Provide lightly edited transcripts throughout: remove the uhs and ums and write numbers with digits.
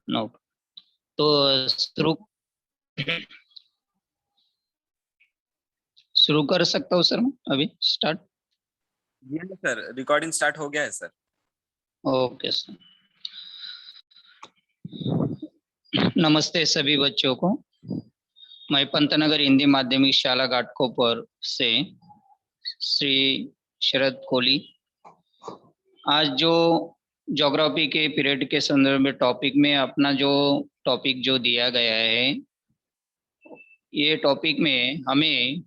No. तो शुरू शुरू कर सकता हूँ सर मैं अभी स्टार्ट। जी हाँ सर, रिकॉर्डिंग स्टार्ट हो गया है सर। Okay sir. नमस्ते सभी बच्चों को। मैं पंतनगर हिंदी माध्यमिक शाला घाटकोपर से श्री शरद कोहली। आज जो ज्योग्राफी के पीरियड के संदर्भ में टॉपिक में अपना जो टॉपिक जो दिया गया है, ये टॉपिक में हमें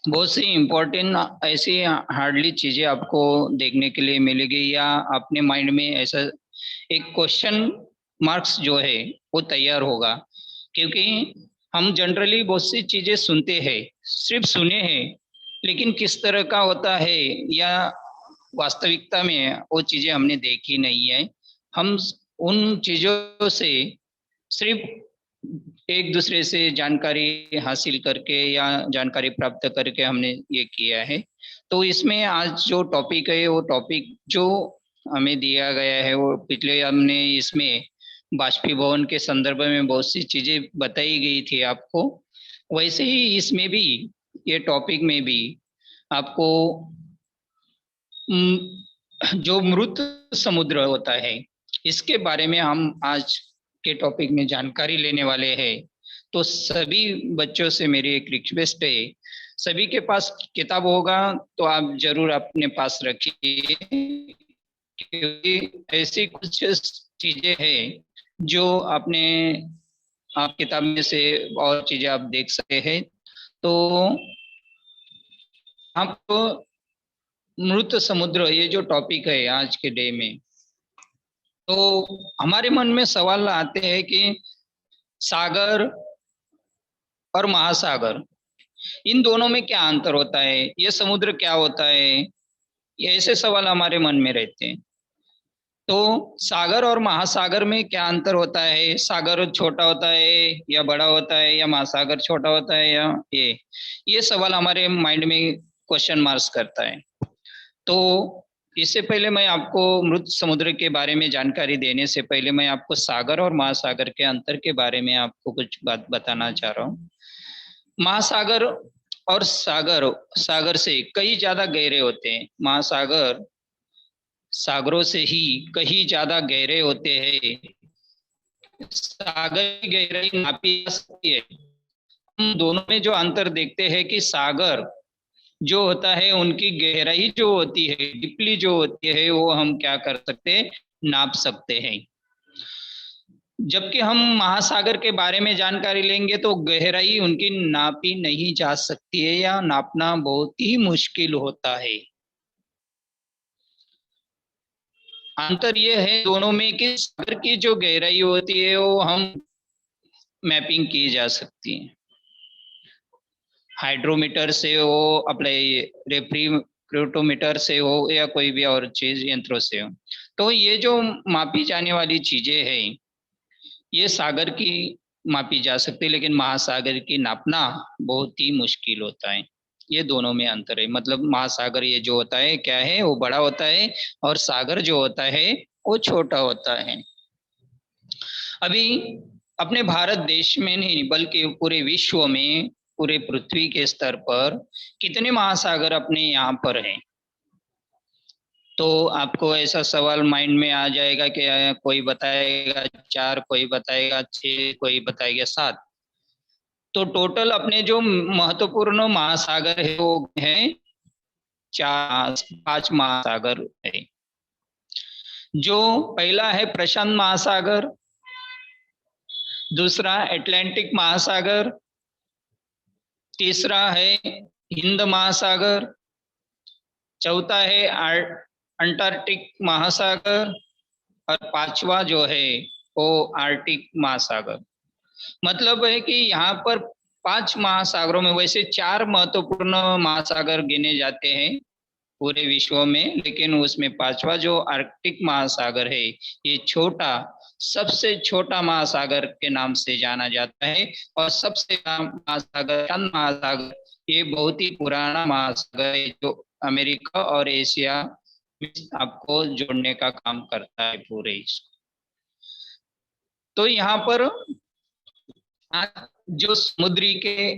बहुत सी इम्पोर्टेंट ऐसी हार्डली चीजें आपको देखने के लिए मिलेगी, या अपने माइंड में ऐसा एक क्वेश्चन मार्क्स जो है वो तैयार होगा। क्योंकि हम जनरली बहुत सी चीजें सुनते हैं, सिर्फ सुने हैं, लेकिन किस तरह का होता है या वास्तविकता में वो चीजें हमने देखी नहीं है। हम उन चीजों से सिर्फ एक दूसरे से जानकारी हासिल करके या जानकारी प्राप्त करके हमने ये किया है। तो इसमें आज जो टॉपिक है वो टॉपिक जो हमें दिया गया है, वो पिछले हमने इसमें बाष्पीभवन के संदर्भ में बहुत सी चीजें बताई गई थी आपको। वैसे ही इसमें भी, ये टॉपिक में भी आपको जो मृत समुद्र होता है, इसके बारे में हम आज के टॉपिक में जानकारी लेने वाले हैं। तो सभी बच्चों से मेरी एक रिक्वेस्ट है, सभी के पास किताब होगा तो आप जरूर अपने पास रखिए, क्योंकि ऐसी कुछ चीजें हैं जो आपने आप किताब में से और चीजें आप देख सकते हैं। तो आपको मृत समुद्र ये जो टॉपिक है आज के डे में, तो हमारे मन में सवाल आते हैं कि सागर और महासागर, इन दोनों में क्या अंतर होता है, ये समुद्र क्या होता है, ये ऐसे सवाल हमारे मन में रहते हैं। तो सागर और महासागर में क्या अंतर होता है, सागर छोटा होता है या बड़ा होता है, या महासागर छोटा होता है, या ये सवाल हमारे माइंड में क्वेश्चन मार्क्स करता है। तो इससे पहले मैं आपको मृत समुद्र के बारे में जानकारी देने से पहले मैं आपको सागर और महासागर के अंतर के बारे में आपको कुछ बात बताना चाह रहा हूँ। महासागर और सागर सागर से कई ज्यादा गहरे होते हैं। महासागर सागरों से ही कहीं ज्यादा गहरे होते हैं। सागर की गहराई नापी जा सकती है। हम दोनों में जो अंतर देखते हैं कि सागर जो होता है उनकी गहराई जो होती है, डीपली जो होती है, वो हम क्या कर सकते हैं, नाप सकते हैं। जबकि हम महासागर के बारे में जानकारी लेंगे तो गहराई उनकी नापी नहीं जा सकती है, या नापना बहुत ही मुश्किल होता है। अंतर यह है दोनों में कि सागर की जो गहराई होती है वो हम मैपिंग की जा सकती है, हाइड्रोमीटर से हो, अपने रेफ्रिक्रोमीटर से हो, या कोई भी और चीज यंत्रों से हो। तो ये जो मापी जाने वाली चीजें हैं, ये सागर की मापी जा सकती है, लेकिन महासागर की नापना बहुत ही मुश्किल होता है। ये दोनों में अंतर है। मतलब महासागर ये जो होता है क्या है, वो बड़ा होता है, और सागर जो होता है वो छोटा होता है। अभी अपने भारत देश में नहीं बल्कि पूरे विश्व में, पूरे पृथ्वी के स्तर पर कितने महासागर अपने यहाँ पर हैं। तो आपको ऐसा सवाल माइंड में आ जाएगा कि कोई बताएगा 4, कोई बताएगा 6, कोई बताएगा 7। तो टोटल अपने जो महत्वपूर्ण महासागर है वो है 5 महासागर है। जो पहला है प्रशांत महासागर, दूसरा अटलांटिक महासागर, तीसरा है हिंद महासागर, चौथा है अंटार्कटिक महासागर, और पांचवा जो है वो आर्कटिक महासागर। मतलब है कि यहाँ पर 5 महासागरों में, वैसे 4 महत्वपूर्ण महासागर गिने जाते हैं पूरे विश्व में, लेकिन उसमें पांचवा जो आर्कटिक महासागर है, ये छोटा, सबसे छोटा महासागर के नाम से जाना जाता है। और सबसे बड़ा महासागर चंद महासागर, ये बहुत ही पुराना महासागर है, जो अमेरिका और एशिया में आपको जोड़ने का काम करता है पूरे इसको। तो यहाँ पर जो समुद्री के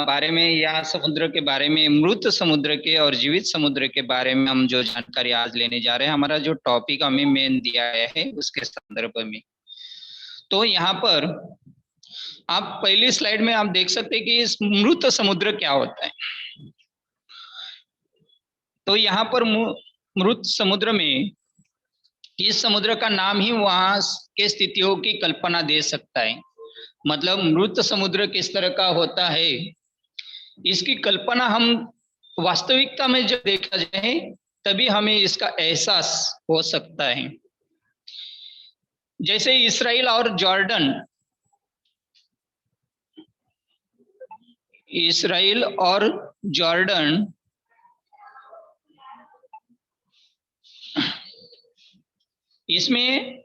बारे में या समुद्र के बारे में, मृत समुद्र के और जीवित समुद्र के बारे में हम जो जानकारी आज लेने जा रहे हैं, हमारा जो टॉपिक हमें मेन दिया गया है उसके संदर्भ में। तो यहाँ पर आप पहली स्लाइड में आप देख सकते हैं कि इस मृत समुद्र क्या होता है। तो यहाँ पर मृत समुद्र में, इस समुद्र का नाम ही वहां के स्थितियों की कल्पना दे सकता है। मतलब मृत समुद्र किस तरह का होता है, इसकी कल्पना हम वास्तविकता में जब देखा जाए तभी हमें इसका एहसास हो सकता है। जैसे इसराइल और जॉर्डन, इसराइल और जॉर्डन इसमें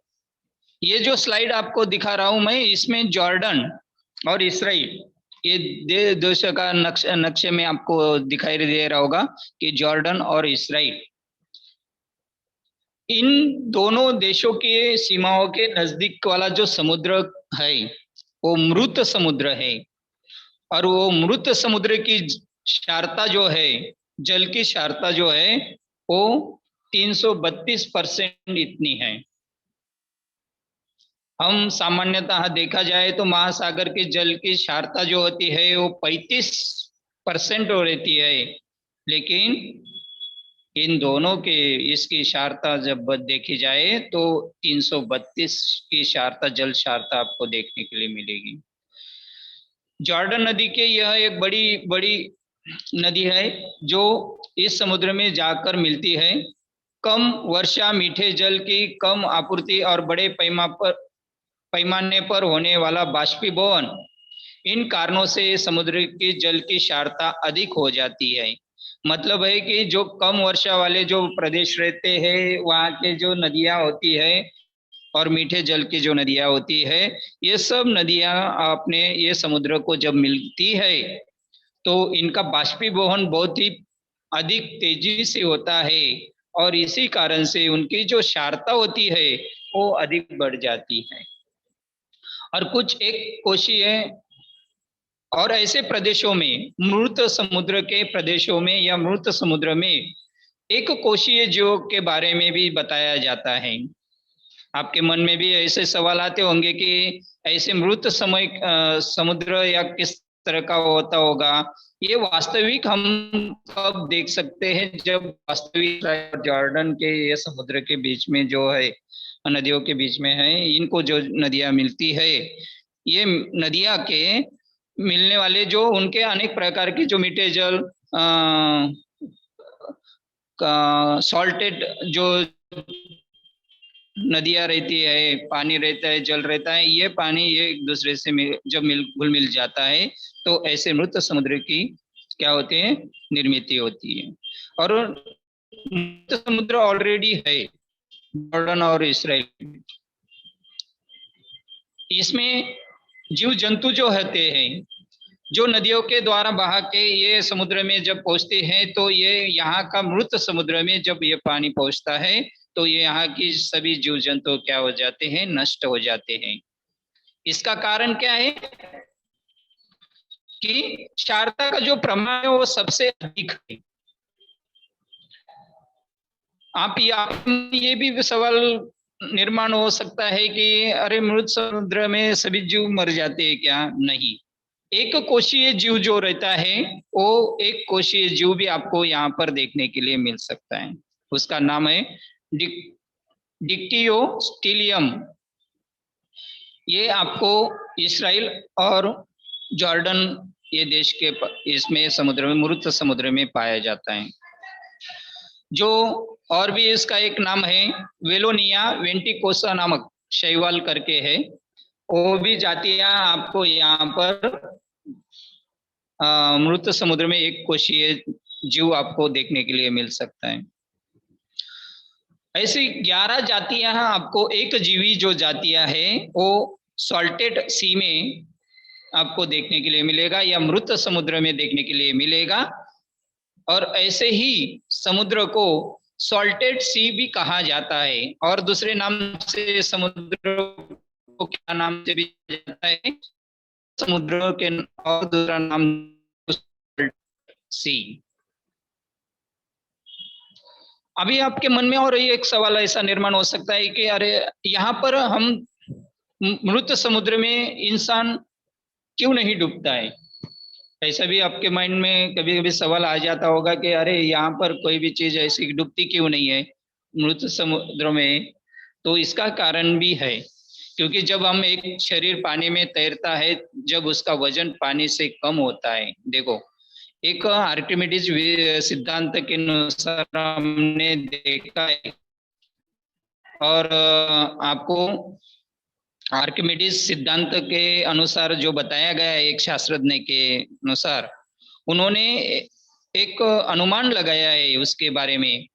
ये जो स्लाइड आपको दिखा रहा हूं मैं, इसमें जॉर्डन और इसराइल, ये देशों का नक्शे में आपको दिखाई दे रहा होगा कि जॉर्डन और इसराइल, इन दोनों देशों के सीमाओं के नजदीक वाला जो समुद्र है वो मृत समुद्र है। और वो मृत समुद्र की क्षारता जो है, जल की क्षारता जो है वो 332% इतनी है। हम सामान्यतः देखा जाए तो महासागर के जल की क्षारता जो होती है वो 35% हो रहती है, लेकिन इन दोनों के इसकी क्षारता जब देखी जाए तो 332 की क्षारता, जल क्षारता आपको देखने के लिए मिलेगी। जॉर्डन नदी के यह एक बड़ी नदी है जो इस समुद्र में जाकर मिलती है। कम वर्षा, मीठे जल की कम आपूर्ति और बड़े पैमाने पर होने वाला बाष्पीभवन, इन कारणों से समुद्र की जल की क्षारता अधिक हो जाती है। मतलब है कि जो कम वर्षा वाले जो प्रदेश रहते हैं, वहाँ के जो नदियाँ होती है और मीठे जल की जो नदियाँ होती है, ये सब नदियाँ अपने ये समुद्र को जब मिलती है तो इनका बाष्पीभवन बहुत ही अधिक तेजी से होता है और इसी कारण से उनकी जो क्षारता होती है वो अधिक बढ़ जाती है। और कुछ एक कोशीय और ऐसे प्रदेशों में, मृत समुद्र के प्रदेशों में या मृत समुद्र में एक कोशीय जीवों के बारे में भी बताया जाता है। आपके मन में भी ऐसे सवाल आते होंगे कि ऐसे मृत समुद्र या किस तरह का होता होगा। ये वास्तविक हम कब देख सकते हैं, जब वास्तविक जॉर्डन के ये समुद्र के बीच में जो है, नदियों के बीच में है, इनको जो नदियां मिलती है, ये नदियां के मिलने वाले जो उनके अनेक प्रकार की जो मीठे जल, सॉल्टेड जो नदियां रहती है, पानी रहता है, जल रहता है, ये पानी ये एक दूसरे से जब घुल मिल जाता है तो ऐसे मृत समुद्र की क्या होते हैं, निर्मित होती है। और मृत समुद्र ऑलरेडी है जॉर्डन और इसराइल। इसमें जीव जंतु जो होते हैं, जो नदियों के द्वारा बहा के ये समुद्र में जब पहुंचते हैं, तो ये यहाँ का मृत समुद्र में जब ये पानी पहुंचता है तो ये यहाँ की सभी जीव जंतु क्या हो जाते हैं, नष्ट हो जाते हैं। इसका कारण क्या है कि क्षारता का जो प्रमाण है वो सबसे अधिक है। आप ये भी सवाल निर्माण हो सकता है कि अरे मृत समुद्र में सभी जीव मर जाते हैं क्या? नहीं, एक कोशीय जीव जो रहता है वो एक कोशीय जीव भी आपको यहाँ पर देखने के लिए मिल सकता है। उसका नाम है डिक्टियोस्टिलियम। ये आपको इसराइल और जॉर्डन ये देश के इसमें समुद्र में, मृत समुद्र में पाया जाता है। जो और भी इसका एक नाम है वेलोनिया वेंटिकोसा नामक शैवाल करके है, वो भी जातियां आपको यहाँ पर मृत समुद्र में एक कोशीय जीव आपको देखने के लिए मिल सकता है। ऐसी 11 जातियां आपको एक जीवी जो जातियां है वो सॉल्टेड सी में आपको देखने के लिए मिलेगा या मृत समुद्र में देखने के लिए मिलेगा। और ऐसे ही समुद्र को सॉल्टेड सी भी कहा जाता है और दूसरे नाम से समुद्र को क्या नाम से भी जाता है, समुद्र के और दूसरा नाम सी। अभी आपके मन में और एक सवाल ऐसा निर्माण हो सकता है कि अरे यहाँ पर हम मृत समुद्र में इंसान क्यों नहीं डूबता है। ऐसा भी आपके माइंड में कभी कभी सवाल आ जाता होगा कि अरे यहाँ पर कोई भी चीज ऐसी डूबती क्यों नहीं है मृत समुद्र में। तो इसका कारण भी है, क्योंकि जब हम एक शरीर पानी में तैरता है, जब उसका वजन पानी से कम होता है, देखो एक आर्किमिडीज सिद्धांत के अनुसार हमने देखा है, और आपको आर्किमिडीज सिद्धांत के अनुसार जो बताया गया है एक शास्त्रज्ञ के अनुसार, उन्होंने एक अनुमान लगाया है उसके बारे में।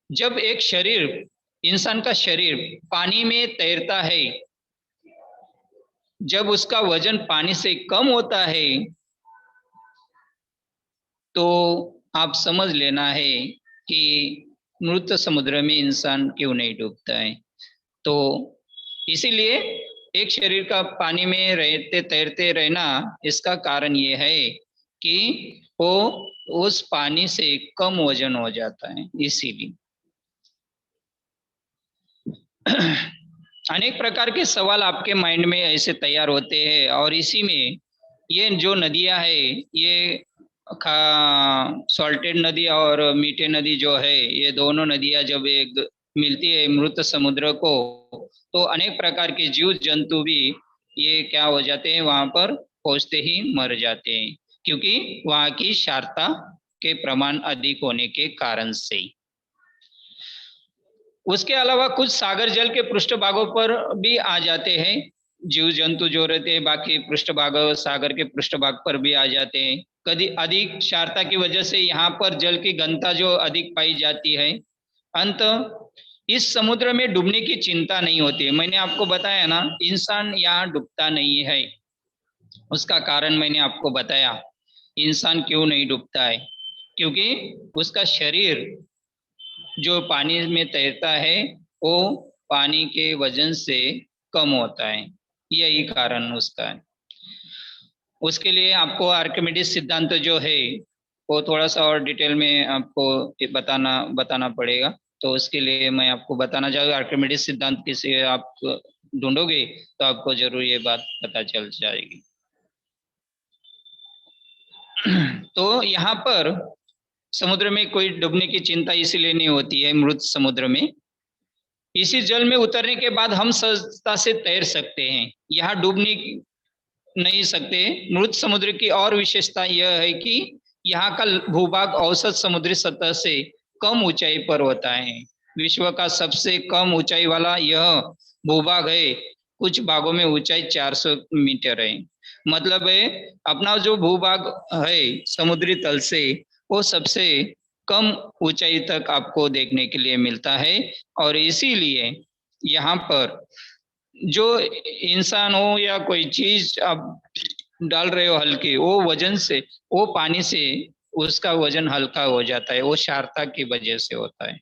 जब एक शरीर, इंसान का शरीर पानी में तैरता है, जब उसका वजन पानी से कम होता है, तो आप समझ लेना है कि मृत समुद्र में इंसान क्यों नहीं डूबता है। तो इसीलिए एक शरीर का पानी में रहते तैरते रहना, इसका कारण ये है कि वो उस पानी से कम वजन हो जाता है, इसीलिए। अनेक प्रकार के सवाल आपके माइंड में ऐसे तैयार होते हैं, और इसी में ये जो नदियां है, ये सॉल्टेड नदी और मीठे नदी जो है, ये दोनों नदियां जब एक मिलती है मृत समुद्र को, तो अनेक प्रकार के जीव जंतु भी ये क्या हो जाते हैं, वहां पर पहुंचते ही मर जाते हैं, क्योंकि वहां की क्षारता के प्रमाण अधिक होने के कारण से। उसके अलावा कुछ सागर जल के पृष्ठ भागों पर भी आ जाते हैं जीव जंतु जो रहते हैं, बाकी पृष्ठ भाग सागर के पृष्ठ भाग पर भी आ जाते हैं। कभी अधिक क्षारता की वजह से यहाँ पर जल की घनता जो अधिक पाई जाती है, अंत इस समुद्र में डूबने की चिंता नहीं होती। मैंने आपको बताया ना, इंसान यहाँ डूबता नहीं है, उसका कारण मैंने आपको बताया। इंसान क्यों नहीं डूबता है, क्योंकि उसका शरीर जो पानी में तैरता है, वो पानी के वजन से कम होता है, यही कारण उसका है। उसके लिए आपको आर्किमिडीज सिद्धांत जो है वो थोड़ा सा और डिटेल में आपको बताना पड़ेगा। तो उसके लिए मैं आपको बताना चाहूँगा, आर्किमिडीज सिद्धांत किसे आप ढूंढोगे तो आपको जरूर ये बात पता चल जाएगी। तो यहाँ पर समुद्र में कोई डूबने की चिंता इसीलिए नहीं होती है मृत समुद्र में। इसी जल में उतरने के बाद हम सहजता से तैर सकते हैं, यहाँ डूबने नहीं सकते। मृत समुद्र की और विशेषता यह है कि यहाँ का भूभाग औसत समुद्री सतह से कम ऊंचाई पर होता है। विश्व का सबसे कम ऊंचाई वाला यह भूभाग है। कुछ भागों में ऊंचाई 400 मीटर है। मतलब है अपना जो भूभाग है समुद्री तल से, वो सबसे कम ऊंचाई तक आपको देखने के लिए मिलता है। और इसीलिए यहाँ पर जो इंसान हो या कोई चीज आप डाल रहे हो हल्की, वो वजन से, वो पानी से उसका वजन हल्का हो जाता है, वो क्षारता की वजह से होता है।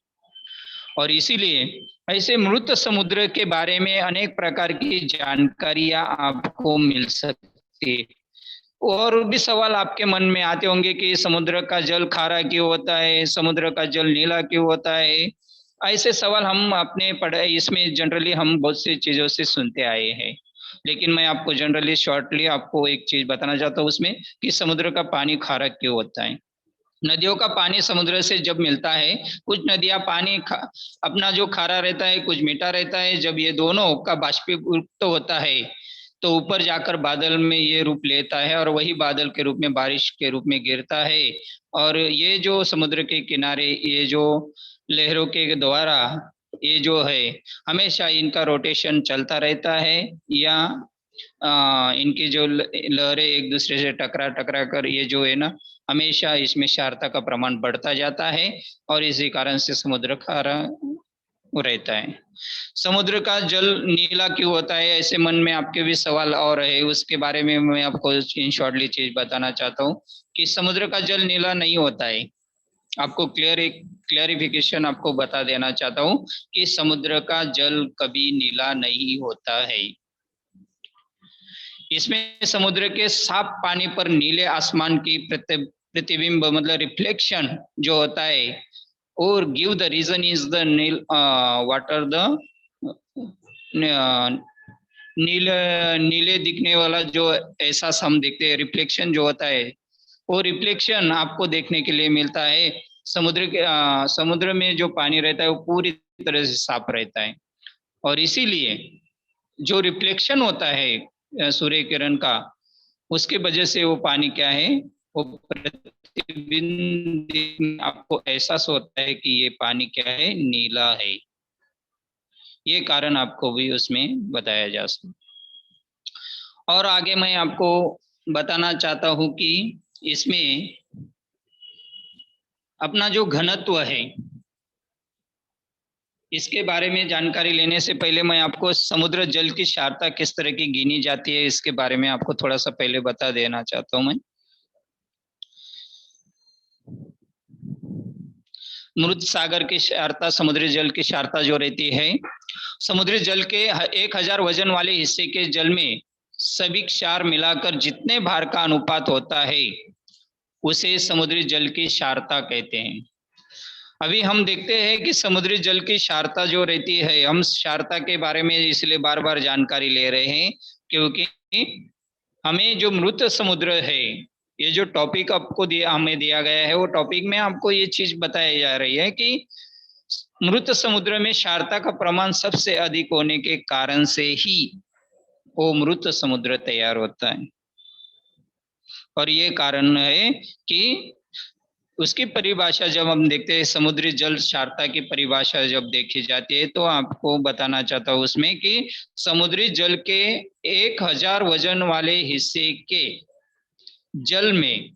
और इसीलिए ऐसे मृत समुद्र के बारे में अनेक प्रकार की जानकारियां आपको मिल सकती है। और भी सवाल आपके मन में आते होंगे कि समुद्र का जल खारा क्यों होता है, समुद्र का जल नीला क्यों होता है। ऐसे सवाल हम अपने पढ़ाई इसमें जनरली हम बहुत सी चीजों से सुनते आए हैं, लेकिन मैं आपको जनरली शॉर्टली आपको एक चीज बताना चाहता हूँ उसमें, कि समुद्र का पानी खारा क्यों होता है। नदियों का पानी समुद्र से जब मिलता है, कुछ नदियां पानी अपना जो खारा रहता है, कुछ मीठा रहता है, जब ये दोनों का बाष्पीभूत होता है तो ऊपर जाकर बादल में ये रूप लेता है, और वही बादल के रूप में बारिश के रूप में गिरता है। और ये जो समुद्र के किनारे ये जो लहरों के द्वारा ये जो है, हमेशा इनका रोटेशन चलता रहता है, या इनकी जो लहरें एक दूसरे से टकरा टकरा कर ये जो है ना, हमेशा इसमें क्षारता का प्रमाण बढ़ता जाता है, और इसी कारण से समुद्र खारा रहता है। समुद्र का जल नीला क्यों होता है, ऐसे मन में आपके भी सवाल और है, उसके बारे में मैं आपको इन शॉर्टली चीज बताना चाहता हूँ कि समुद्र का जल नीला नहीं होता है। आपको एक क्लियरिफिकेशन आपको बता देना चाहता हूँ कि समुद्र का जल कभी नीला नहीं होता है। इसमें समुद्र के साफ पानी पर नीले आसमान की प्रतिबिंब मतलब रिफ्लेक्शन जो होता है, और give the reason is the नील वाटर द नीले नीले दिखने वाला जो एहसास हम देखते हैं, रिफ्लेक्शन जो होता है, वो रिफ्लेक्शन आपको देखने के लिए मिलता है। समुद्र में जो पानी रहता है वो पूरी तरह से साफ रहता है, और इसीलिए जो रिफ्लेक्शन होता है सूर्य किरण का, उसके वजह से वो पानी क्या है, वो प्रतिबिंब आपको एहसास होता है कि ये पानी क्या है, नीला है। ये कारण आपको भी उसमें बताया जा सकता। और आगे मैं आपको बताना चाहता हूं कि इसमें अपना जो घनत्व है, इसके बारे में जानकारी लेने से पहले मैं आपको समुद्र जल की क्षारता किस तरह की गिनी जाती है, इसके बारे में आपको थोड़ा सा पहले बता देना चाहता हूं मैं। मृत सागर की क्षारता, समुद्री जल की क्षारता जो रहती है, समुद्री जल के 1000 वजन वाले हिस्से के जल में सभी क्षार मिलाकर जितने भार का अनुपात होता है, उसे समुद्री जल की क्षारता कहते हैं। अभी हम देखते हैं कि समुद्री जल की क्षारता जो रहती है, हम क्षारता के बारे में इसलिए बार बार जानकारी ले रहे हैं क्योंकि हमें जो मृत समुद्र है, ये जो टॉपिक आपको हमें दिया गया है, वो टॉपिक में आपको ये चीज बताई जा रही है कि मृत समुद्र में क्षारता का प्रमाण सबसे अधिक होने के कारण से ही वो मृत समुद्र तैयार होता है। और ये कारण है कि उसकी परिभाषा जब हम देखते हैं, समुद्री जल क्षारता की परिभाषा जब देखी जाती है, तो आपको बताना चाहता हूं उसमें कि समुद्री जल के 1000 वजन वाले हिस्से के जल में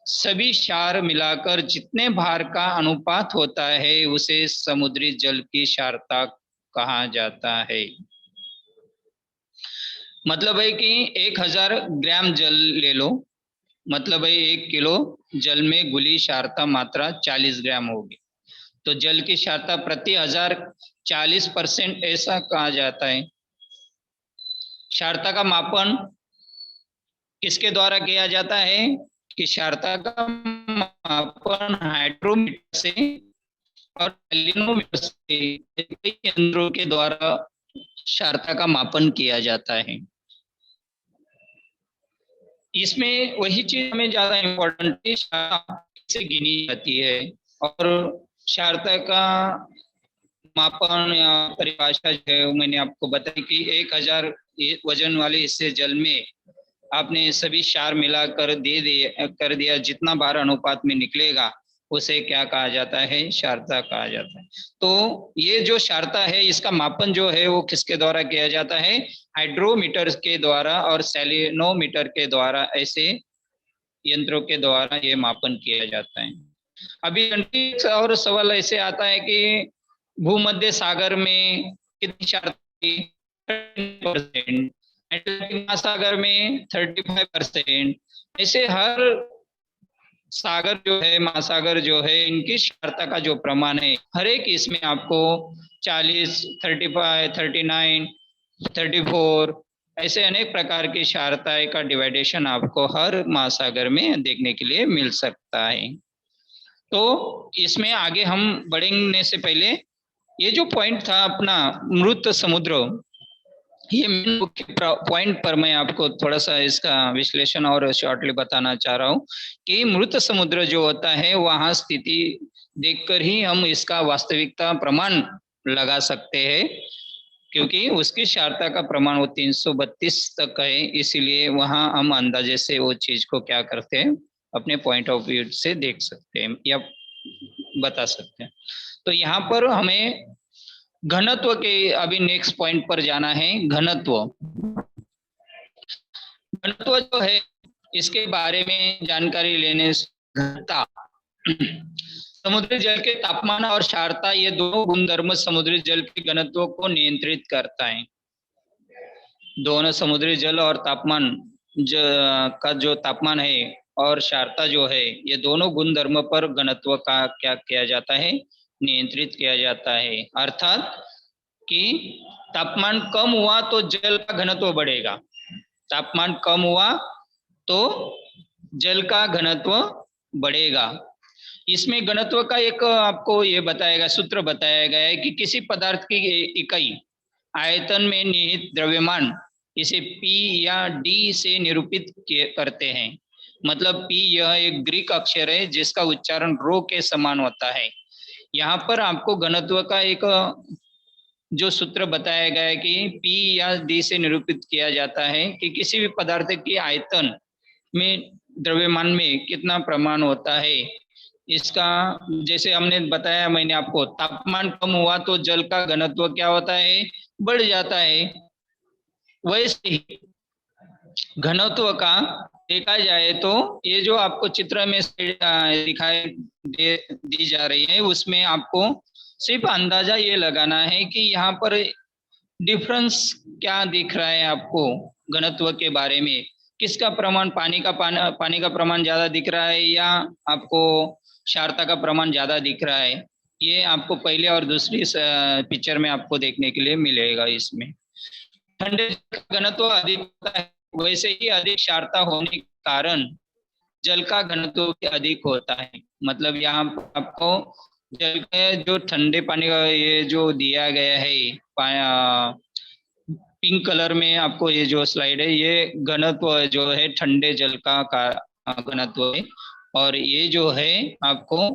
सभी क्षार मिलाकर जितने भार का अनुपात होता है, उसे समुद्री जल की क्षारता कहा जाता है। मतलब है कि 1000 ग्राम जल ले लो, मतलब है 1 किलो जल में घुली क्षारता मात्रा 40 ग्राम होगी, तो जल की क्षारता प्रति 1000 40% ऐसा कहा जाता है। क्षारता का मापन किसके द्वारा किया जाता है कि क्षारता का मापन हाइड्रोमीटर से और एलिनोमीटर से, कई यंत्रों के द्वारा क्षारता का मापन किया जाता है। इसमें वही चीज हमें ज्यादा इम्पोर्टेंट है, कैसे गिनी जाती है, और क्षारता का मापन या परिभाषा जो है मैंने आपको बताई कि 1000 वजन वाले हिस्से जल में आपने सभी क्षार मिलाकर कर दिया, जितना भार अनुपात में निकलेगा उसे क्या कहा जाता है, क्षारता कहा जाता है। तो ये जो क्षारता है, इसका मापन जो है वो किसके द्वारा किया जाता है, हाइड्रोमीटर के द्वारा और सेलेनोमीटर के द्वारा, ऐसे यंत्रों के द्वारा ये मापन किया जाता है। अभी और सवाल ऐसे आता है कि भूमध्य सागर में कितनी क्षारता, 30%, अटलांटिक महासागर में 35%, ऐसे हर सागर जो है, महासागर जो है, इनकी क्षारता का जो प्रमाण है, हर एक इसमें आपको 40, 35, 39, 34 ऐसे अनेक प्रकार की क्षारता का डिवाइडेशन आपको हर महासागर में देखने के लिए मिल सकता है। तो इसमें आगे हम बढ़ने से पहले ये जो पॉइंट था अपना मृत समुद्र, ये मेन मुख्य पॉइंट पर मैं आपको थोड़ा सा इसका विश्लेषण और शॉर्टली बताना चाह रहा हूँ कि मृत समुद्र जो होता है, वहां स्थिति देखकर ही हम इसका वास्तविकता प्रमाण लगा सकते हैं, क्योंकि उसकी क्षारता का प्रमाण वो 332 तक है, इसीलिए वहां हम अंदाजे से वो चीज को क्या करते हैं, अपने पॉइंट ऑफ व्यू से देख सकते हैं या बता सकते हैं। तो यहाँ पर हमें घनत्व के अभी नेक्स्ट पॉइंट पर जाना है। घनत्व घनत्व जो है, इसके बारे में जानकारी लेने से घनता, समुद्री जल के तापमान और क्षारता, ये दोनों गुणधर्म समुद्री जल के घनत्व को नियंत्रित करता है। दोनों समुद्री जल और तापमान का जो तापमान है और क्षारता जो है, ये दोनों गुणधर्म पर घनत्व का क्या किया जाता है, नियंत्रित किया जाता है। अर्थात कि तापमान कम हुआ तो जल का घनत्व बढ़ेगा, तापमान कम हुआ तो जल का घनत्व बढ़ेगा। इसमें घनत्व का एक आपको ये बताएगा, सूत्र बताया गया है कि किसी पदार्थ की इकाई आयतन में निहित द्रव्यमान इसे P या D से निरूपित करते हैं। मतलब P यह एक ग्रीक अक्षर है जिसका उच्चारण रो के समान होता है। यहाँ पर आपको घनत्व का एक जो सूत्र बताया गया है कि P या D से निरूपित किया जाता है कि किसी भी पदार्थ की आयतन में द्रव्यमान में कितना प्रमाण होता है। इसका जैसे हमने बताया, मैंने आपको, तापमान कम हुआ तो जल का घनत्व क्या होता है, बढ़ जाता है। वैसे ही घनत्व का देखा जाए तो ये जो आपको चित्र में दिखाई दी जा रही है उसमें आपको सिर्फ अंदाजा ये लगाना है कि यहाँ पर डिफरेंस क्या दिख रहा है आपको घनत्व के बारे में। किसका प्रमाण, पानी का प्रमाण ज्यादा दिख रहा है या आपको क्षारता का प्रमाण ज्यादा दिख रहा है, ये आपको पहले और दूसरी पिक्चर में आपको देखने के लिए मिलेगा। इसमें ठंडे का घनत्व अधिक होता है, वैसे ही अधिक क्षारता होने के कारण जल का घनत्व भी अधिक होता है। मतलब यहाँ आपको जल के जो ठंडे पानी का ये जो दिया गया है पिंक कलर में, आपको ये जो स्लाइड है ये घनत्व जो है ठंडे जल का घनत्व है। और ये जो है आपको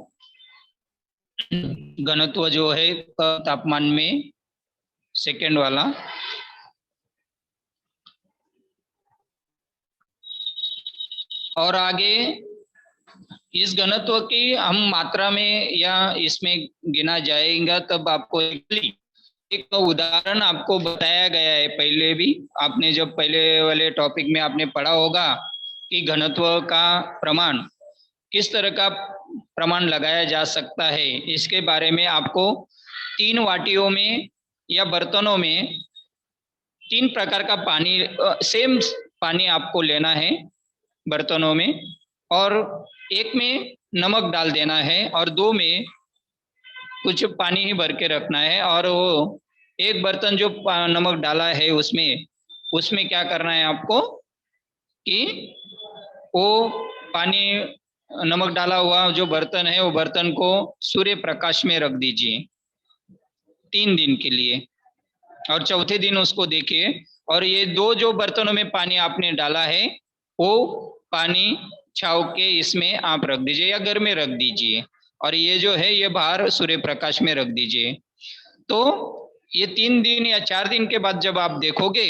घनत्व जो है तापमान में सेकेंड वाला। और आगे इस घनत्व की हम मात्रा में या इसमें गिना जाएगा तब आपको एक उदाहरण आपको बताया गया है। पहले भी आपने जब पहले वाले टॉपिक में आपने पढ़ा होगा कि घनत्व का प्रमाण किस तरह का प्रमाण लगाया जा सकता है। इसके बारे में आपको 3 वाटियों में या बर्तनों में 3 प्रकार का पानी, सेम पानी आपको लेना है बर्तनों में, और एक में नमक डाल देना है और 2 में कुछ पानी ही भर के रखना है। और वो एक बर्तन जो नमक डाला है उसमें क्या करना है आपको कि वो पानी, नमक डाला हुआ जो बर्तन है वो बर्तन को सूर्य प्रकाश में रख दीजिए 3 दिन के लिए, और चौथे दिन उसको देखिए और ये 2 जो बर्तनों में पानी आपने डाला है वो पानी छाव के इसमें आप रख दीजिए या घर में रख दीजिए, और ये जो है ये बाहर सूर्य प्रकाश में रख दीजिए। तो ये 3 दिन या 4 दिन के बाद जब आप देखोगे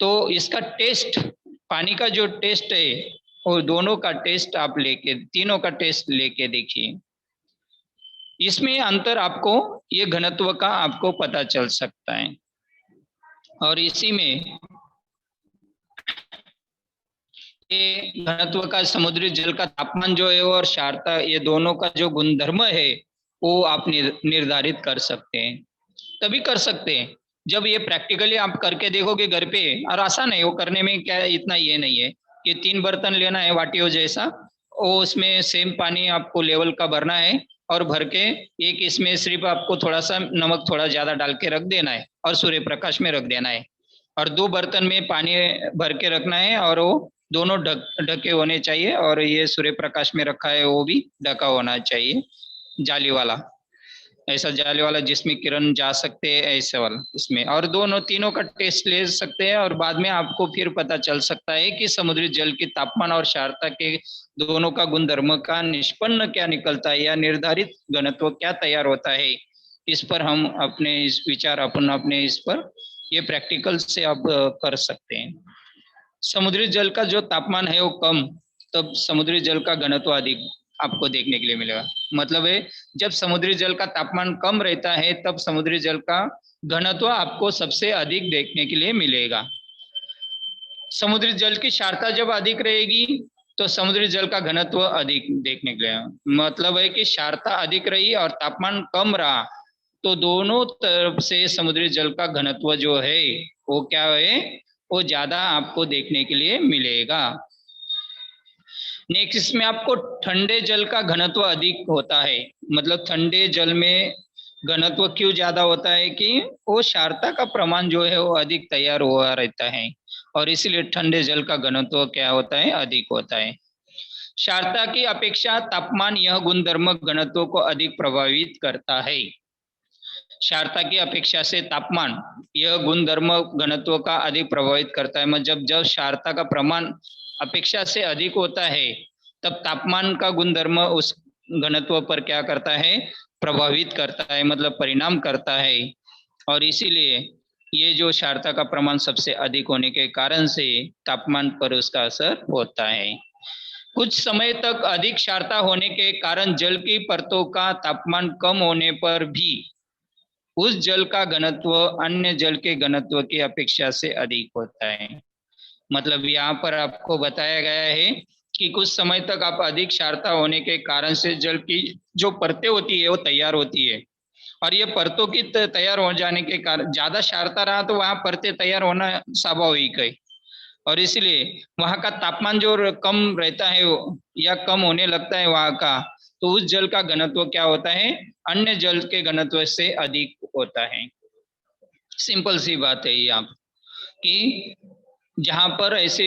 तो इसका टेस्ट, पानी का जो टेस्ट है वो दोनों का टेस्ट आप तीनों का टेस्ट लेके देखिए। इसमें अंतर आपको, ये घनत्व का आपको पता चल सकता है। और इसी में ये घनत्व का समुद्री जल का तापमान जो है और क्षारता, ये दोनों का जो गुणधर्म है वो आप निर्धारित कर सकते हैं। तभी कर सकते हैं जब ये प्रैक्टिकली आप करके देखोगे घर पे। और आसान है वो करने में, क्या इतना ये नहीं है कि 3 बर्तन लेना है वाटियों जैसा, वो उसमें सेम पानी आपको लेवल का भरना है और भर के एक इसमें सिर्फ आपको थोड़ा सा नमक थोड़ा ज्यादा डाल के रख देना है और सूर्य प्रकाश में रख देना है। और 2 बर्तन में पानी भर के रखना है और वो दोनों ढके होने चाहिए, और ये सूर्य प्रकाश में रखा है वो भी ढका होना चाहिए, जाली वाला, ऐसा जाली वाला जिसमें किरण जा सकते हैं ऐसे वाला इसमें। और दोनों तीनों का टेस्ट ले सकते हैं और बाद में आपको फिर पता चल सकता है कि समुद्री जल के तापमान और क्षारता के दोनों का गुणधर्म का निष्पन्न क्या निकलता है या निर्धारित घनत्व क्या तैयार होता है। इस पर हम अपने इस विचार अपने इस पर ये प्रैक्टिकल से आप कर सकते हैं। समुद्री जल का जो तापमान है वो कम, तब समुद्री जल का घनत्व अधिक आपको देखने के लिए मिलेगा। मतलब है जब समुद्री जल का तापमान कम रहता है तब समुद्री जल का घनत्व आपको सबसे अधिक देखने के लिए मिलेगा। समुद्री जल की क्षारता जब अधिक रहेगी तो समुद्री जल का घनत्व अधिक देखने के लिए, मतलब है कि क्षारता अधिक रही और तापमान कम रहा तो दोनों तरफ से समुद्री जल का घनत्व जो है वो क्या है, वो ज्यादा आपको देखने के लिए मिलेगा। नेक्स्ट में आपको ठंडे जल का घनत्व अधिक होता है। मतलब ठंडे जल में घनत्व क्यों ज्यादा होता है कि वो क्षारता का प्रमाण जो है वो अधिक तैयार हुआ रहता है और इसलिए ठंडे जल का घनत्व क्या होता है, अधिक होता है। क्षारता की अपेक्षा तापमान यह गुणधर्म घनत्व को अधिक प्रभावित करता है। क्षारता की अपेक्षा से तापमान यह गुणधर्म घनत्व का अधिक प्रभावित करता है। मतलब जब क्षारता का प्रमाण अपेक्षा से अधिक होता है तब तापमान का गुणधर्म उस घनत्व पर क्या करता है, प्रभावित करता है, मतलब परिणाम करता है। और इसीलिए ये जो क्षारता का प्रमाण सबसे अधिक होने के कारण से तापमान पर उसका असर होता है। कुछ समय तक अधिक क्षारता होने के कारण जल की परतों का तापमान कम होने पर भी उस जल का घनत्व अन्य जल के घनत्व की अपेक्षा से अधिक होता है। मतलब यहाँ पर आपको बताया गया है कि कुछ समय तक आप अधिक क्षारता होने के कारण से जल की जो परतें होती है वो तैयार होती है, और ये परतों की तैयार हो जाने के कारण ज्यादा क्षारता रहा तो वहां परतें तैयार होना स्वाभाविक है, और इसलिए वहां का तापमान जो कम रहता है या कम होने लगता है वहां का, तो उस जल का घनत्व क्या होता है, अन्य जल के घनत्व से अधिक होता है। सिंपल सी बात है ये आप कि जहां पर ऐसे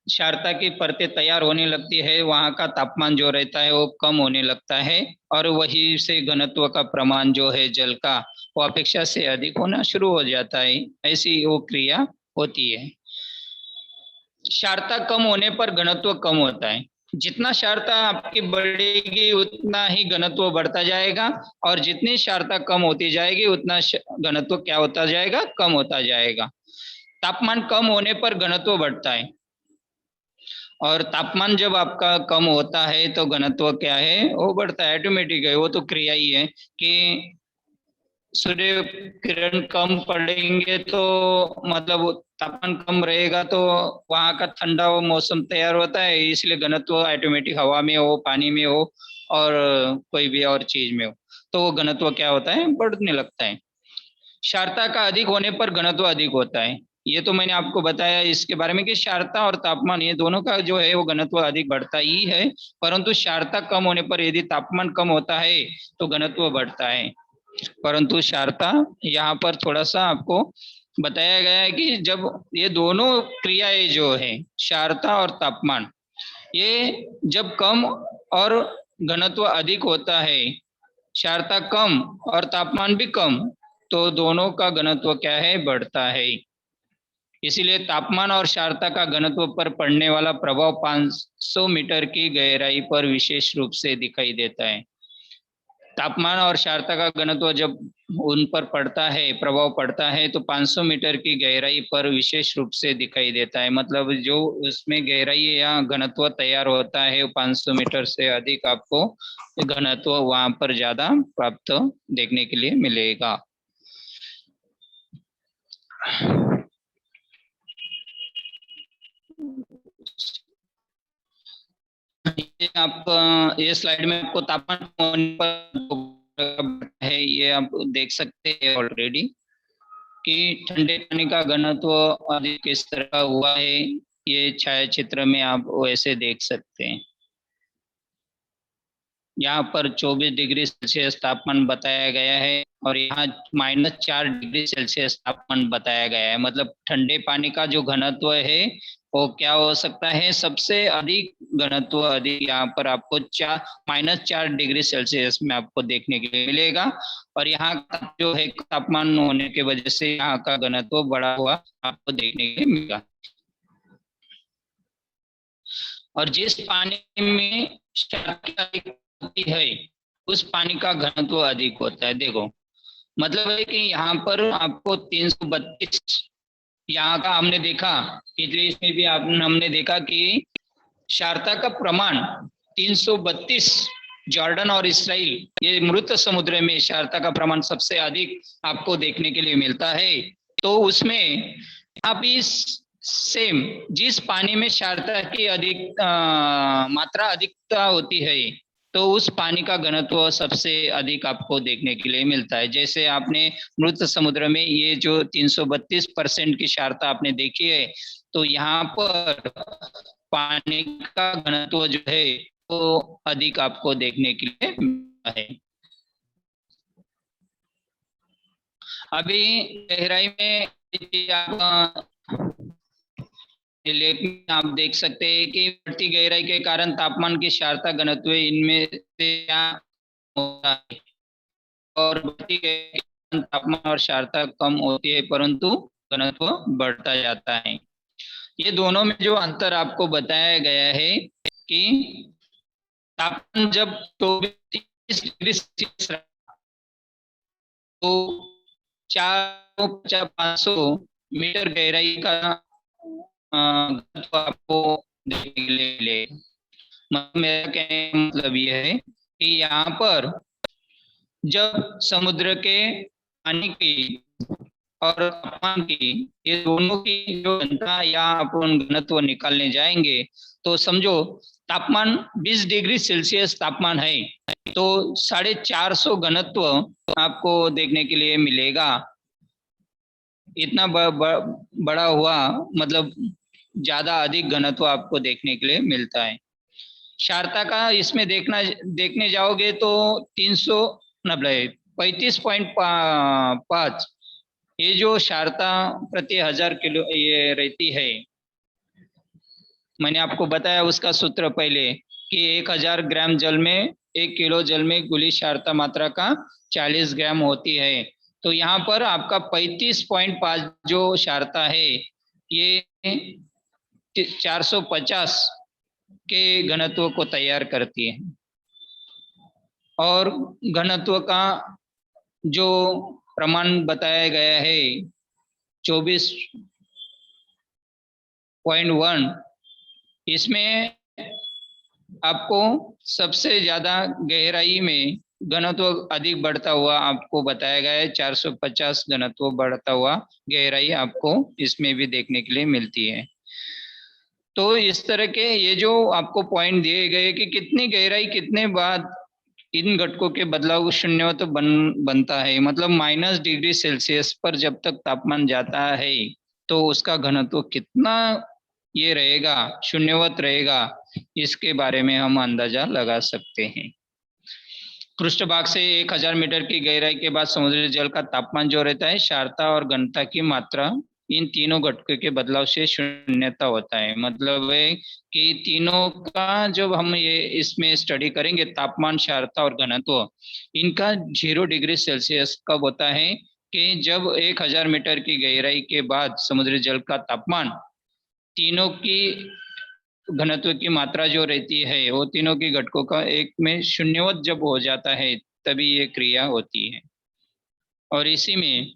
क्षारता की परतें तैयार होने लगती है वहां का तापमान जो रहता है वो कम होने लगता है, और वही से घनत्व का प्रमाण जो है जल का वो अपेक्षा से अधिक होना शुरू हो जाता है। ऐसी वो क्रिया होती है। क्षारता कम होने पर घनत्व कम होता है। जितना क्षारता आपकी बढ़ेगी उतना ही घनत्व बढ़ता जाएगा, और जितनी क्षारता कम होती जाएगी उतना घनत्व क्या होता जाएगा, कम होता जाएगा। तापमान कम होने पर घनत्व बढ़ता है, और तापमान जब आपका कम होता है तो घनत्व क्या है, वो बढ़ता है, ऑटोमेटिक है, वो तो क्रिया ही है कि सूर्य किरण कम पड़ेंगे तो मतलब तापमान कम रहेगा तो वहां का ठंडा वो मौसम तैयार होता है, इसलिए घनत्व ऑटोमेटिक हवा में हो, पानी में हो, और कोई भी और चीज में हो, तो वो घनत्व क्या होता है, बढ़ने लगता है। क्षारता का अधिक होने पर घनत्व अधिक होता है। ये तो मैंने आपको बताया इसके बारे में कि क्षारता और तापमान ये दोनों का जो है वो घनत्व अधिक बढ़ता ही है, परंतु क्षारता कम होने पर यदि तापमान कम होता है तो घनत्व बढ़ता है। परंतु क्षारता यहाँ पर थोड़ा सा आपको बताया गया है कि जब ये दोनों क्रियाएं जो है क्षारता और तापमान, ये जब कम और घनत्व अधिक होता है, क्षारता कम और तापमान भी कम, तो दोनों का घनत्व क्या है, बढ़ता है। इसीलिए तापमान और क्षारता का घनत्व पर पड़ने वाला प्रभाव 500 मीटर की गहराई पर विशेष रूप से दिखाई देता है। तापमान और क्षारता का घनत्व जब उन पर पड़ता है, प्रभाव पड़ता है, तो 500 मीटर की गहराई पर विशेष रूप से दिखाई देता है। मतलब जो उसमें गहराई या घनत्व तैयार होता है 500 मीटर से अधिक आपको घनत्व वहां पर ज्यादा प्राप्त देखने के लिए मिलेगा। ये आप ये स्लाइड में आपको तापमान होने पर है, ये आप देख सकते हैं ऑलरेडी कि ठंडे पानी का घनत्व अधिक किस तरह का हुआ है, ये छायाचित्र में आप वैसे देख सकते हैं। यहाँ पर 24 डिग्री सेल्सियस तापमान बताया गया है, और यहाँ -4 डिग्री सेल्सियस तापमान बताया गया है। मतलब ठंडे पानी का जो घनत्व है वो क्या हो सकता है, सबसे अधिक घनत्व अधिक यहाँ पर आपको -4 डिग्री सेल्सियस में आपको देखने के लिए मिलेगा, और यहाँ का जो है तापमान होने की वजह से यहाँ का घनत्व बढ़ा हुआ आपको देखने के लिए मिलेगा। और जिस पानी में क्षारता अधिक होती है उस पानी का घनत्व अधिक होता है। देखो मतलब है कि यहाँ पर आपको 332 यहाँ का हमने देखा, पिछले इसमें भी हमने देखा कि क्षारता का प्रमाण 332, जॉर्डन और इसराइल ये मृत समुद्र में क्षारता का प्रमाण सबसे अधिक आपको देखने के लिए मिलता है। तो उसमें आप इस सेम जिस पानी में क्षारता की अधिक मात्रा अधिकता होती है तो उस पानी का घनत्व सबसे अधिक आपको देखने के लिए मिलता है। जैसे आपने मृत समुद्र में ये जो 332% की क्षारता आपने देखी है, तो यहाँ पर पानी का घनत्व जो है वो अधिक आपको देखने के लिए मिलता है। अभी गहराई में आप लेख में आप देख सकते हैं कि बढ़ती गहराई के कारण तापमान की क्षारता घनत्व इनमें से क्या होता है, और बढ़ती गहराई के कारण तापमान और क्षारता कम होती है परंतु घनत्व बढ़ता जाता है। ये दोनों में जो अंतर आपको बताया गया है कि तापमान जब 24 डिग्री सेल्सियस तो 450-500 मीटर गहराई का घनत्व आपको देखने के लिए मिलेगा। मेरा कहने का मतलब यह है कि यहाँ पर जब समुद्र के पानी की और तापमान की, ये दोनों की जो घनता या अपन घनत्व निकालने जाएंगे तो समझो तापमान 20 डिग्री सेल्सियस तापमान है तो 450 घनत्व आपको देखने के लिए मिलेगा। इतना बड़ा हुआ मतलब ज्यादा अधिक घनत्व आपको देखने के लिए मिलता है। क्षारता का इसमें देखने जाओगे तो 35.5 ये जो क्षारता प्रति 1000 किलो ये रहती है, मैंने आपको बताया उसका सूत्र पहले कि 1000 ग्राम जल में 1 किलो जल में घुली क्षारता मात्रा का 40 ग्राम होती है। तो यहाँ पर आपका 35.5 जो क्षारता है ये 450 के घनत्व को तैयार करती है, और घनत्व का जो प्रमाण बताया गया है 24.1, इसमें आपको सबसे ज्यादा गहराई में घनत्व अधिक बढ़ता हुआ आपको बताया गया है। 450 घनत्व बढ़ता हुआ गहराई आपको इसमें भी देखने के लिए मिलती है। तो इस तरह के ये जो आपको पॉइंट दिए गए कि कितनी गहराई कितने बाद इन घटकों के बदलाव शून्यवत बनता है, मतलब -डिग्री सेल्सियस पर जब तक तापमान जाता है तो उसका घनत्व कितना ये रहेगा, शून्यवत रहेगा, इसके बारे में हम अंदाजा लगा सकते हैं। पृष्ठ भाग से 1000 मीटर की गहराई के बाद समुद्री जल का तापमान जो रहता है, क्षारता और घनता की मात्रा इन तीनों घटकों के बदलाव से शून्यता होता है। मतलब है कि तीनों का जब हम ये इसमें स्टडी करेंगे तापमान, क्षारता और घनत्व, इनका 0 डिग्री सेल्सियस कब होता है कि जब 1000 मीटर की गहराई के बाद समुद्री जल का तापमान तीनों की घनत्व की मात्रा जो रहती है वो तीनों की घटकों का एक में शून्यवत जब हो जाता है तभी ये क्रिया होती है। और इसी में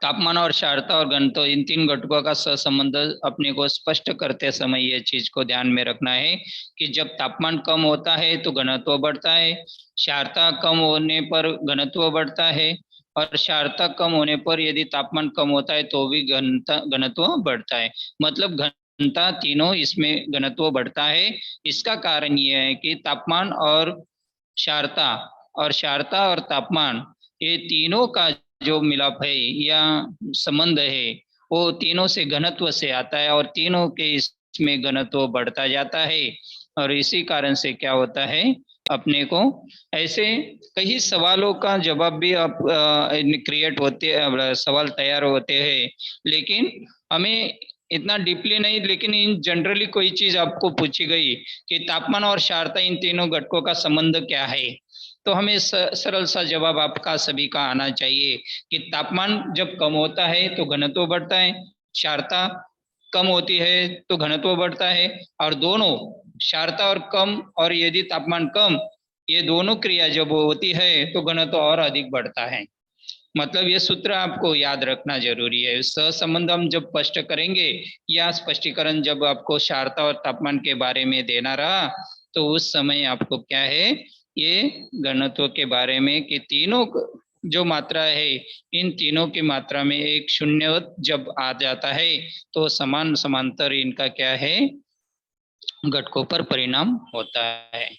तापमान और क्षारता और घनत्व इन तीन घटकों का सहसंबंध अपने को स्पष्ट करते समय ये चीज को ध्यान में रखना है कि जब तापमान कम होता है तो घनत्व बढ़ता है, क्षारता कम होने पर घनत्व बढ़ता है, और क्षारता कम होने पर यदि तापमान कम होता है तो भी घनत्व बढ़ता है। मतलब घनता तीनों इसमें घनत्व बढ़ता है। इसका कारण यह है कि तापमान और क्षारता और तापमान ये तीनों का जो मिलाप है या संबंध है वो तीनों से घनत्व से आता है, और तीनों के इसमें घनत्व बढ़ता जाता है। और इसी कारण से क्या होता है, अपने को ऐसे कई सवालों का जवाब भी आप क्रिएट होते, सवाल तैयार होते हैं, लेकिन हमें इतना डीपली नहीं, लेकिन इन जनरली कोई चीज आपको पूछी गई कि तापमान और क्षारता इन तीनों घटकों का संबंध क्या है, तो हमें सरल सा जवाब आपका सभी का आना चाहिए कि तापमान जब कम होता है तो घनत्व बढ़ता है, क्षारता कम होती है तो घनत्व बढ़ता है, और दोनों क्षारता और कम और यदि तापमान कम, ये दोनों क्रिया जब होती है तो घनत्व और अधिक बढ़ता है। मतलब ये सूत्र आपको याद रखना जरूरी है। सहसंबंध हम जब स्पष्ट करेंगे या स्पष्टीकरण जब आपको क्षारता और तापमान के बारे में देना रहा तो उस समय आपको क्या है, ये घनत्व के बारे में कि तीनों जो मात्रा है इन तीनों की मात्रा में एक शून्यवत जब आ जाता है तो समान समांतर इनका क्या है, घटकों पर परिणाम होता है।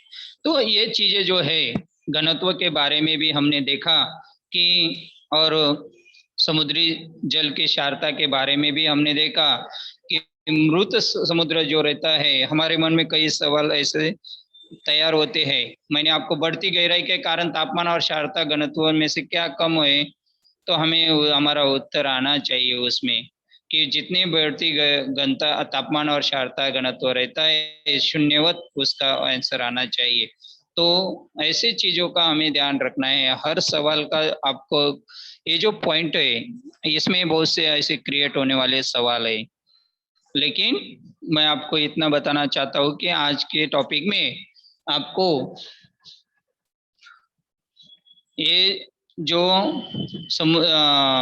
तो ये चीजें जो है घनत्व के बारे में भी हमने देखा कि, और समुद्री जल की क्षारता के बारे में भी हमने देखा कि मृत समुद्र जो रहता है, हमारे मन में कई सवाल ऐसे तैयार होते हैं। मैंने आपको बढ़ती गहराई के कारण तापमान और क्षारता घनत्व में से क्या कम है, तो हमें हमारा उत्तर आना चाहिए उसमें कि जितनी बढ़ती घनता तापमान और क्षारता घनत्व रहता है शून्यवत उसका आंसर आना चाहिए। तो ऐसी चीजों का हमें ध्यान रखना है। हर सवाल का आपको ये जो पॉइंट है इसमें बहुत से ऐसे क्रिएट होने वाले सवाल है, लेकिन मैं आपको इतना बताना चाहता हूँ कि आज के टॉपिक में आपको ये जो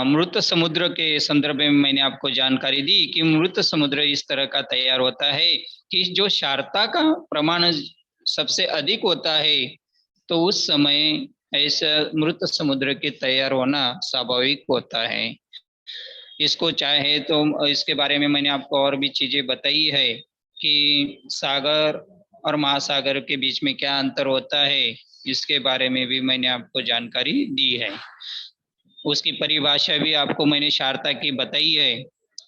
मृत समुद्र के संदर्भ में मैंने आपको जानकारी दी कि मृत समुद्र इस तरह का तैयार होता है कि जो क्षारता का प्रमाण सबसे अधिक होता है, तो उस समय ऐसा मृत समुद्र के तैयार होना स्वाभाविक होता है। इसको चाहे तो इसके बारे में मैंने आपको और भी चीजें बताई है कि सागर और महासागर के बीच में क्या अंतर होता है, इसके बारे में भी मैंने आपको जानकारी दी है। उसकी परिभाषा भी आपको मैंने क्षारता की बताई है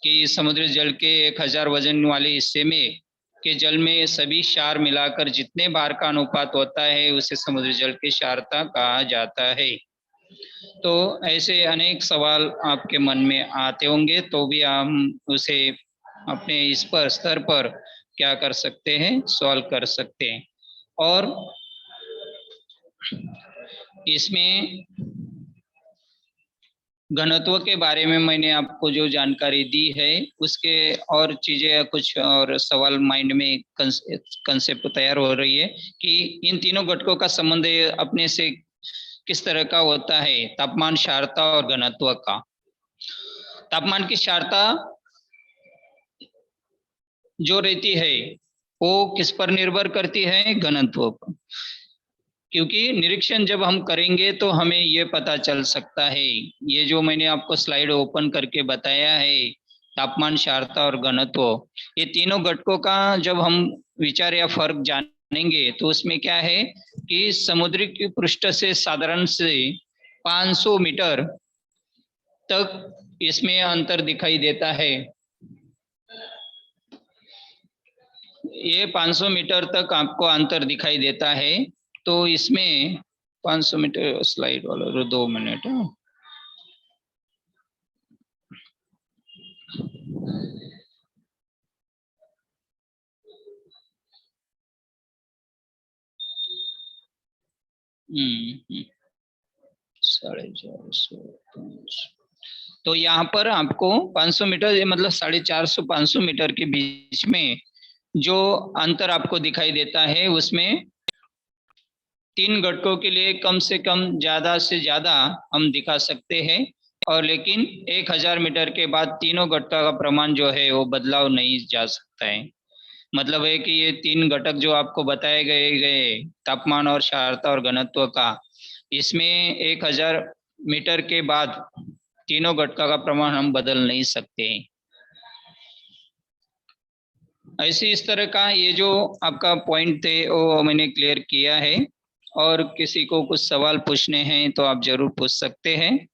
कि समुद्र जल के 1000 वजन वाले हिस्से में के जल में सभी क्षार मिलाकर जितने भार का अनुपात होता है उसे समुद्र जल की क्षारता कहा जाता है। तो ऐसे अनेक सवाल आपके मन में आते होंगे, तो भी हम उसे अपने इस पर स्तर पर क्या कर सकते हैं, सॉल्व कर सकते हैं। और इसमें घनत्व के बारे में मैंने आपको जो जानकारी दी है उसके और चीजें कुछ और सवाल माइंड में कंसेप्ट तैयार हो रही है कि इन तीनों घटकों का संबंध अपने से किस तरह का होता है, तापमान, क्षारता और घनत्व का। तापमान की क्षारता जो रहती है वो किस पर निर्भर करती है, घनत्व पर। क्योंकि निरीक्षण जब हम करेंगे तो हमें ये पता चल सकता है, ये जो मैंने आपको स्लाइड ओपन करके बताया है तापमान, क्षारता और घनत्व, ये तीनों घटकों का जब हम विचार या फर्क जानेंगे तो उसमें क्या है कि समुद्र की पृष्ठ से साधारण से 500 मीटर तक इसमें अंतर दिखाई देता है। ये 500 मीटर तक आपको अंतर दिखाई देता है। तो इसमें 500 मीटर स्लाइड वाला 2 मिनट है। हम्म, 450 तो यहाँ पर आपको 500 मीटर मतलब 450 500 मीटर के बीच में जो अंतर आपको दिखाई देता है उसमें तीन घटकों के लिए कम से कम ज्यादा से ज्यादा हम दिखा सकते हैं, और लेकिन 1000 मीटर के बाद तीनों घटकों का प्रमाण जो है वो बदलाव नहीं जा सकता है। मतलब है कि ये तीन घटक जो आपको बताए गए तापमान और क्षारता और घनत्व का, इसमें 1000 मीटर के बाद तीनों घटकों का प्रमाण हम बदल नहीं सकते हैं। ऐसे इस तरह का ये जो आपका पॉइंट थे वो मैंने क्लियर किया है। और किसी को कुछ सवाल पूछने हैं तो आप जरूर पूछ सकते हैं।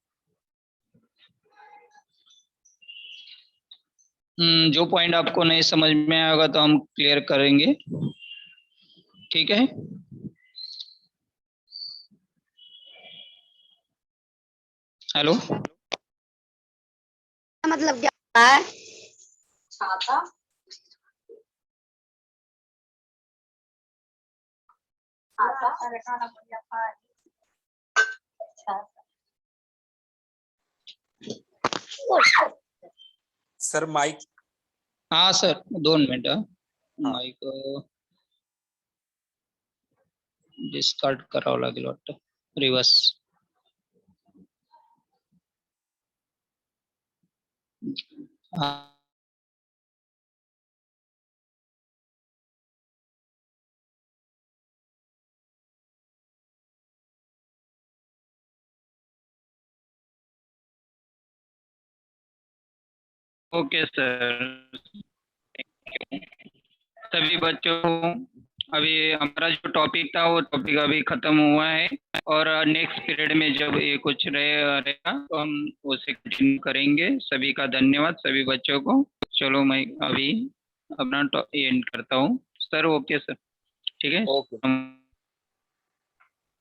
जो पॉइंट आपको नहीं समझ में आएगा तो हम क्लियर करेंगे, ठीक है। हेलो, मतलब क्या है? छाता सर माइक। हाँ सर 2 मिनिट, माइक डिस्कार्ड करावं लागेल वाटतं, रिवर्स। हाँ ओके सर, सभी बच्चों को अभी हमारा जो टॉपिक था वो टॉपिक अभी खत्म हुआ है, और नेक्स्ट पीरियड में जब ये कुछ रहेगा तो हम उसे कंटिन्यू करेंगे। सभी का धन्यवाद सभी बच्चों को। चलो मैं अभी अपना एंड करता हूँ सर। ओके सर, ठीक है। ओके।